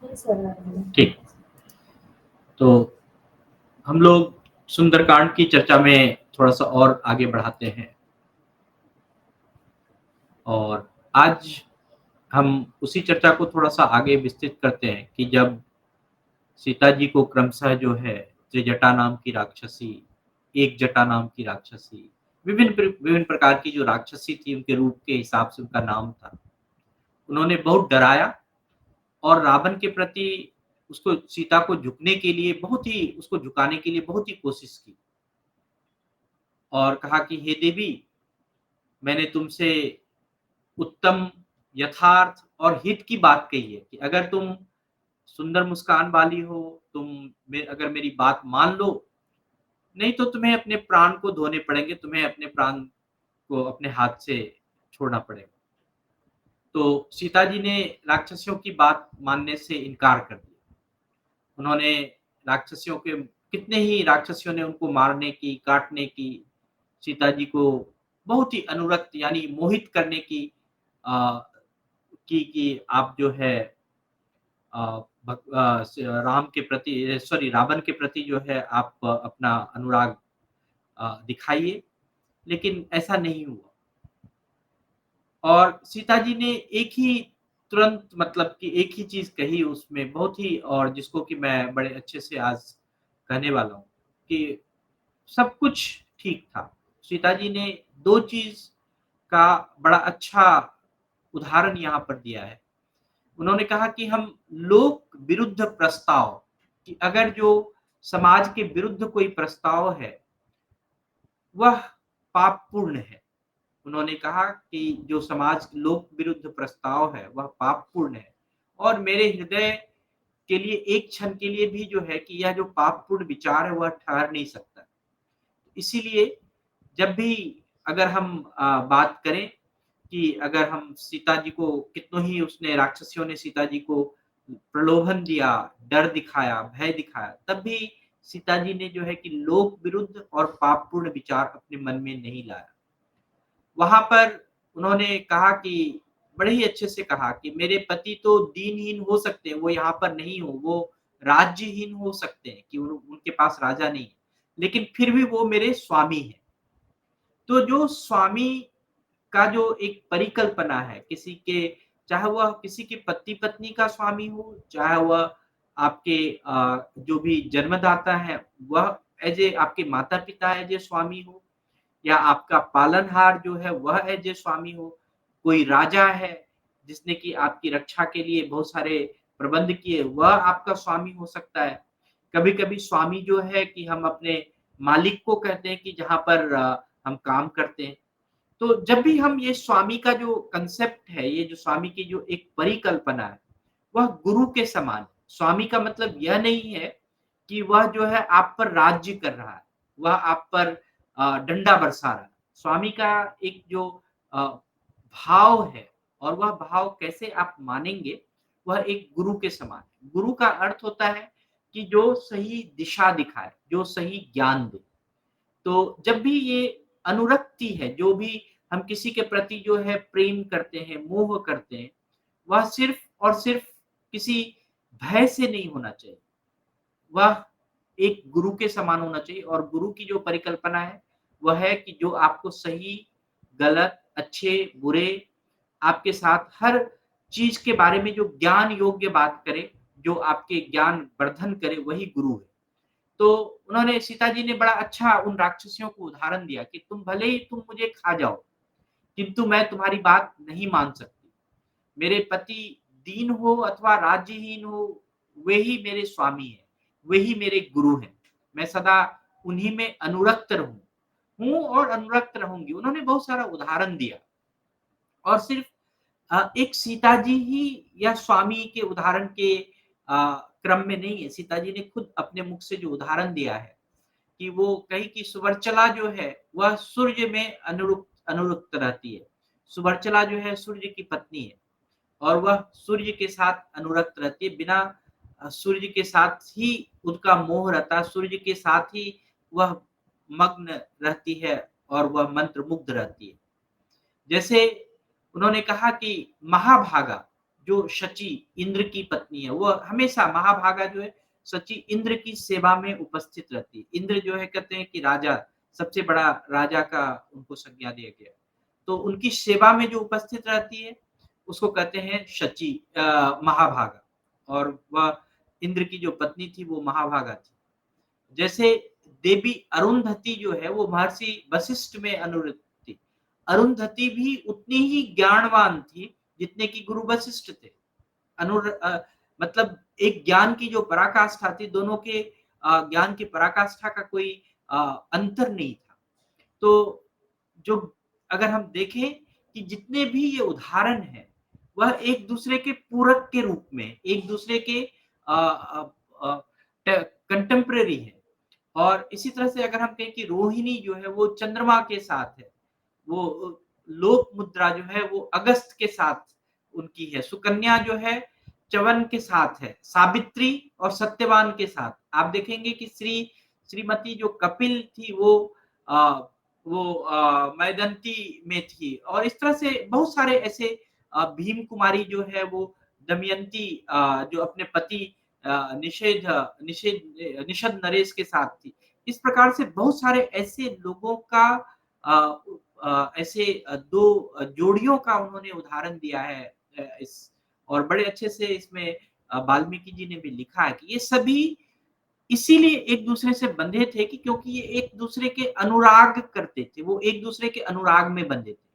ठीक। तो हम लोग सुंदरकांड की चर्चा में थोड़ा-सा और आगे बढ़ाते हैं। और आज हम उसी चर्चा को थोड़ा-सा आगे विस्तृत करते हैं कि जब सीता जी को क्रमशः जो है त्रिजटा नाम की राक्षसी, एक जटा नाम की राक्षसी, विभिन्न प्रकार की जो राक्षसी थी उनके रूप के हिसाब से उनका नाम था। उन्होंने बहुत डराया और रावण के प्रति उसको सीता को झुकने के लिए बहुत ही उसको झुकाने के लिए बहुत ही कोशिश की और कहा कि हे देवी, मैंने तुमसे उत्तम, यथार्थ और हित की बात कही है कि अगर तुम सुंदर मुस्कान वाली हो, अगर मेरी बात मान लो, नहीं तो तुम्हें अपने प्राण को धोने पड़ेंगे, तुम्हें अपने प्राण को अपने हाथ से छोड़ना पड़ेगा। तो सीता जी ने राक्षसियों की बात मानने से इनकार कर दिया। उन्होंने राक्षसियों के कितने ही राक्षसियों ने उनको मारने की, काटने की, सीता जी को बहुत ही अनुरक्त यानी मोहित करने की अ, कि आप जो है अ, राम के प्रति सॉरी रावण के प्रति जो है आप अपना अनुराग दिखाइए, लेकिन ऐसा नहीं हुआ। और सीता जी ने एक ही तुरंत मतलब कि एक ही चीज़ कही उसमें बहुत ही और जिसको कि मैं बड़े अच्छे से आज कहने वाला हूँ कि सब कुछ ठीक था। सीता जी ने 2 चीज़ का बड़ा अच्छा उदाहरण यहाँ पर दिया है। उन्होंने कहा कि हम लोक विरुद्ध प्रस्ताव कि अगर जो समाज के विरुद्ध कोई प्रस्ताव है, वह पापपूर्ण है। उन्होंने कहा कि जो समाज लोक विरुद्ध प्रस्ताव है, वह पापपूर्ण है और मेरे हृदय के लिए एक क्षण के लिए भी जो है कि यह जो पापपूर्ण विचार है, वह ठहर नहीं सकता। इसीलिए जब भी अगर हम बात करें कि अगर हम सीता जी को कितनों ही उसने राक्षसियों ने सीता जी को प्रलोभन दिया, डर दिखाया, भय दिखाया, तब भी सीता जी ने जो है कि लोक विरुद्ध और पापपूर्ण विचार अपने मन में नहीं लाया। वहाँ पर उन्होंने कहा कि बड़े ही अच्छे से कहा कि मेरे पति तो दीनहीन हो सकते हैं, वो यहाँ पर नहीं हो, वो राज्यहीन हो सकते हैं कि उनके पास राजा नहीं है, लेकिन फिर भी वो मेरे स्वामी हैं। तो जो स्वामी का जो एक परिकल्पना है किसी के चाहे वह किसी के पति-पत्नी का स्वामी हो, चाहे वह आपके जो भी जन्मदाता है वह आपके माता-पिता एज़ ए स्वामी हो या आपका पालनहार जो है वह एज़ ए स्वामी हो, कोई राजा है जिसने कि आपकी रक्षा के लिए बहुत सारे प्रबंध किए, वह आपका स्वामी हो सकता है। कभी-कभी स्वामी जो है कि हम अपने मालिक को कहते हैं कि जहाँ पर हम काम करते हैं। तो जब भी हम ये स्वामी का जो कांसेप्ट है, ये जो स्वामी की जो एक परिकल्पना है, वह गुरु के समान है। स्वामी का मतलब यह नहीं है कि वह जो है आप पर राज्य कर रहा है, वह आप पर डंडा बरसा रहा है। स्वामी का एक जो भाव है और वह भाव कैसे आप मानेंगे, वह एक गुरु के समान है। गुरु का अर्थ होता है कि जो सही दिशा दिखाए, जो सही ज्ञान दे। तो जब भी ये अनुरक्ति है, जो भी हम किसी के प्रति जो है प्रेम करते हैं, मोह करते हैं, वह सिर्फ़ और सिर्फ़ किसी भय से नहीं होना चाहिए। वह एक गुरु के समान होना चाहिए और गुरु की जो परिकल्पना है, वह है कि जो आपको सही, गलत, अच्छे, बुरे आपके साथ हर चीज़ के बारे में जो ज्ञान योग्य बात करे, जो आपके ज्ञान वर्धन करे, वही गुरु है। तो उन्होंने सीता जी ने बड़ा अच्छा उन राक्षसियों को उदाहरण दिया कि तुम भले ही तुम मुझे खा जाओ, किंतु मैं तुम्हारी बात नहीं मान सकती। मेरे पति दीन हो अथवा राज्यहीन हो, वे ही मेरे स्वामी हैं, वे ही मेरे गुरु हैं। मैं सदा उन्हीं में अनुरक्त हूँ और अनुरक्त रहूँगी। उन्होंने बहुत सारा उदाहरण दिया और सिर्फ एक सीता जी ही या स्वामी के उदाहरण के क्रम में नहीं है। सीता जी ने खुद अपने मुख से जो उदाहरण दिया है कि वो कही कि सुवर्चला जो है, वह सूर्य में अनुरक्त रहती है। सुवर्चला जो है सूर्य की पत्नी है और वह सूर्य के साथ अनुरक्त रहती है, बिना सूर्य के साथ ही उसका मोह रहता है, सूर्य के साथ ही वह मग्न रहती है और वह मंत्रमुग्ध रहती है। जैसे उन्होंने कहा कि महाभागा जो शची इंद्र की पत्नी है, वो हमेशा महाभागा जो है शची इंद्र की सेवा में उपस्थित रहती है। इंद्र जो है कहते हैं कि राजा, सबसे बड़ा राजा का उनको संज्ञा दिया गया। तो उनकी सेवा में जो उपस्थित रहती है, उसको कहते हैं शची महाभागा, और वह इंद्र की जो पत्नी थी वो महाभागा थी। जैसे देवी अरुंधति जो है वो महर्षि वशिष्ठ में अनुवृत्त थी। अरुंधति भी उतनी ही ज्ञानवान थी जितने कि गुरु वशिष्ठ थे। मतलब एक ज्ञान की जो पराकाष्ठा थी, दोनों के ज्ञान की पराकाष्ठा का कोई अ, अंतर नहीं था। तो जो अगर हम देखें कि जितने भी ये उदाहरण हैं, वह एक दूसरे के पूरक के रूप में, एक दूसरे के अ अ अ, ट कंटेम्परेरी है। और इसी तरह से अगर हम कहें कि रोहिणी जो है वो चंद्रमा के साथ है, वो लोक मुद्रा जो है वो अगस्त के साथ उनकी है, सुकन्या जो है च्यवन के साथ है, सावित्री और सत्यवान के साथ। आप देखेंगे कि श्रीमती जो कपिल थी अ, मैदंती में थी, और इस तरह से बहुत सारे ऐसे भीम कुमारी जो है वो दमयंती जो अपने पति निषद नरेश के साथ थी। इस प्रकार से बहुत सारे ऐसे लोगों का ऐसे 2 जोड़ियों का उन्होंने उदाहरण दिया है इस, और बड़े अच्छे से इसमें वाल्मीकि जी ने भी लिखा है कि ये सभी इसीलिए एक-दूसरे से बंधे थे कि क्योंकि ये एक-दूसरे के अनुराग करते थे, वो एक-दूसरे के अनुराग में बंधे थे।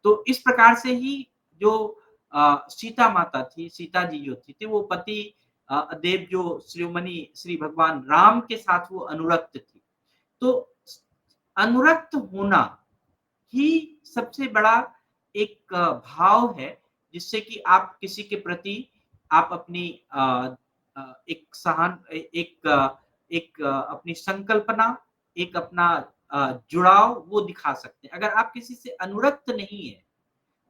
तो इस प्रकार से ही जो सीता माता थी, सीता जी जो थी वो पति देव जो शिरोमणि श्री भगवान राम के साथ वो अनुरक्त थी। तो अनुरक्त होना ही सबसे बड़ा एक भाव है, जिससे कि आप किसी के प्रति आप अपनी एक सहान ए एक अपनी संकल्पना, एक अपना जुड़ाव वो दिखा सकते हैं। अगर आप किसी से अनुरक्त नहीं हैं,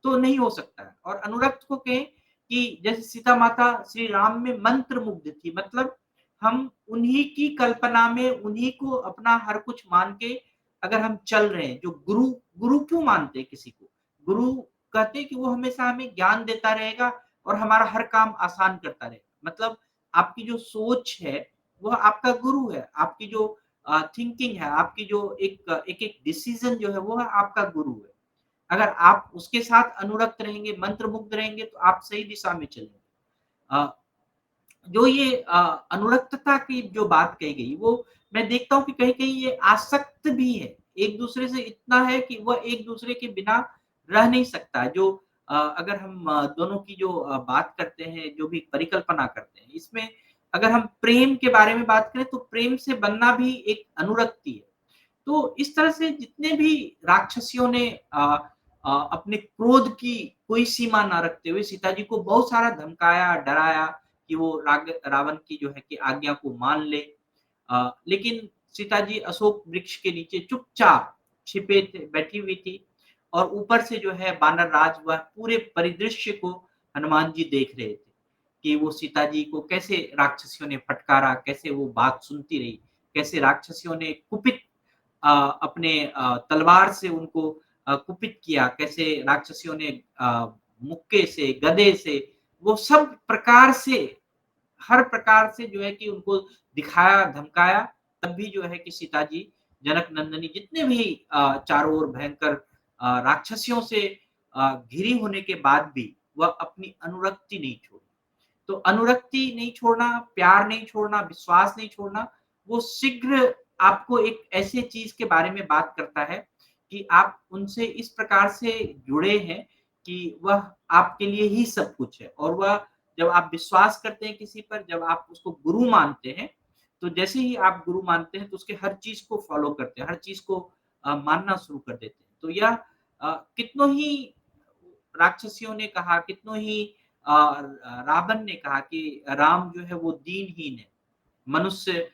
तो नहीं हो सकता है। और अनुरक्त को कहें कि जैसे सीता माता श्री राम में मंत्र मुग्ध थी, मतलब हम उन्हीं की कल्पना में उन्हीं को अपना हर कुछ मान के अगर हम चल रहे हैं, जो गुरु गुरु क्यों मानते हैं किसी को? गुरु कहते हैं कि वो हमेशा हमें ज्ञान देता रहेगा और हमारा हर काम आसान करता रहेगा। मतलब आपकी जो सोच है, वह आपका गुरु है। आपकी जो थिंकिंग है, आपकी जो एक-एक डिसीजन जो है, वो है आपका गुरु है। अगर आप उसके साथ अनुरक्त रहेंगे, मंत्रमुग्ध रहेंगे, तो आप सही दिशा में चलेंगे। अ, जो ये अनुरक्तता की जो बात कही गई, वो मैं देखता हूँ कि कहीं-कहीं ये आसक्त भी है। एक-दूसरे से इतना है कि वह एक-दूसरे के बिना रह नहीं सकता। जो अगर हम दोनों की जो बात करते हैं, जो भी परिकल्पना करते हैं, इसमें अगर हम प्रेम के बारे में बात करें, तो प्रेम से बनना भी एक अनुरक्ति है। तो इस तरह से जितने भी राक्षसियों ने अपने क्रोध की कोई सीमा ना रखते हुए सीता जी को बहुत सारा धमकाया, डराया कि वो रावण की जो है कि आज्ञा को मान ले। लेकिन सीता जी अशोक वृक्ष के नीचे चुपचाप छिपे थे, बैठी हुई थी, और ऊपर से जो है वानर राज वह पूरे परिदृश्य को हनुमान जी देख रहे थे कि वो सीता जी को कैसे राक्षसियों ने फटकारा, कैसे वो बात सुनती रही, कैसे राक्षसियों ने कुपित अपने तलवार से उनको कुपित किया, कैसे राक्षसियों ने मुक्के से, गदे से, वो सब प्रकार से, हर प्रकार से जो है कि उनको दिखाया, धमकाया, तब भी जो है कि सीता जी, जनक नंदिनी जितने भी चारों ओर भयंकर राक्षसियों से घिरी होने के बाद भी वह अपनी अनुरक्ति नहीं छोड़ी। तो अनुरक्ति नहीं छोड़ना, प्यार नहीं छोड़ना, विश्वास नहीं छोड़ना, वो शीघ्र आपको एक ऐसे चीज़ के बारे में बात करता है कि आप उनसे इस प्रकार से जुड़े हैं कि वह आपके लिए ही सब कुछ है। और वह जब आप विश्वास करते हैं किसी पर, जब आप उसको गुरु मानते हैं, तो जैसे ही आप गुरु मानते हैं, तो उसके हर चीज़ को फ़ॉलो करते हैं, हर चीज़ को मानना शुरू कर देते हैं। तो यह कितनों ही राक्षसियों ने कहा, कितनों ही रावण ने कहा कि राम जो है वो दीनहीन है, मनुष्य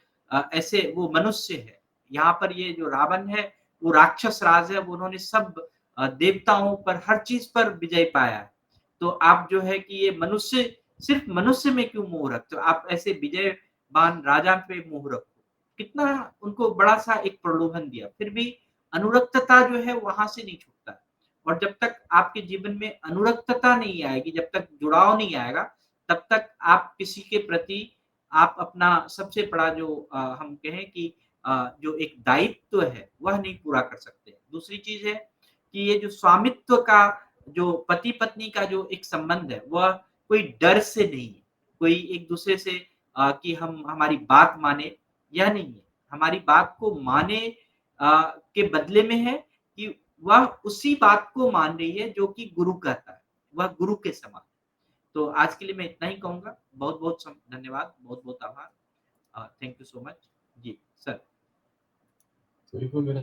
ऐसे वो मनुष्य है। यहाँ पर ये जो रावण है, वो राक्षस राज है, वो उन्होंने सब देवताओं पर, हर चीज़ पर विजय पाया है। तो आप जो है कि ये मनुष्य, सिर्फ़ मनुष्य में क्यों मोह रखते हो? आप ऐसे विजयवान राजा पे मोह रखो। कितना उनको बड़ा-सा एक प्रलोभन दिया, फिर भी अनुरक्तता जो है वहाँ से नहीं छूटता है। और जब तक आपके जीवन में अनुरक्तता नहीं आएगी, जब तक जुड़ाव नहीं आएगा, तब तक आप किसी के प्रति आप अपना सबसे बड़ा जो हम कहें कि जो एक दायित्व है, वह नहीं पूरा कर सकते। दूसरी चीज़ है कि ये जो स्वामित्व का जो पति-पत्नी का जो एक संबंध है, वह कोई डर से नहीं है, कोई एक-दूसरे से कि हम हमारी बात माने, यह नहीं है। हमारी बात को माने के बदले में है कि वह उसी बात को मान रही है जो कि गुरु कहता है, वह गुरु के समान। तो आज के लिए मैं इतना ही कहूँगा। बहुत-बहुत धन्यवाद, बहुत-बहुत आभार। Thank you so much. जी, सर। So before we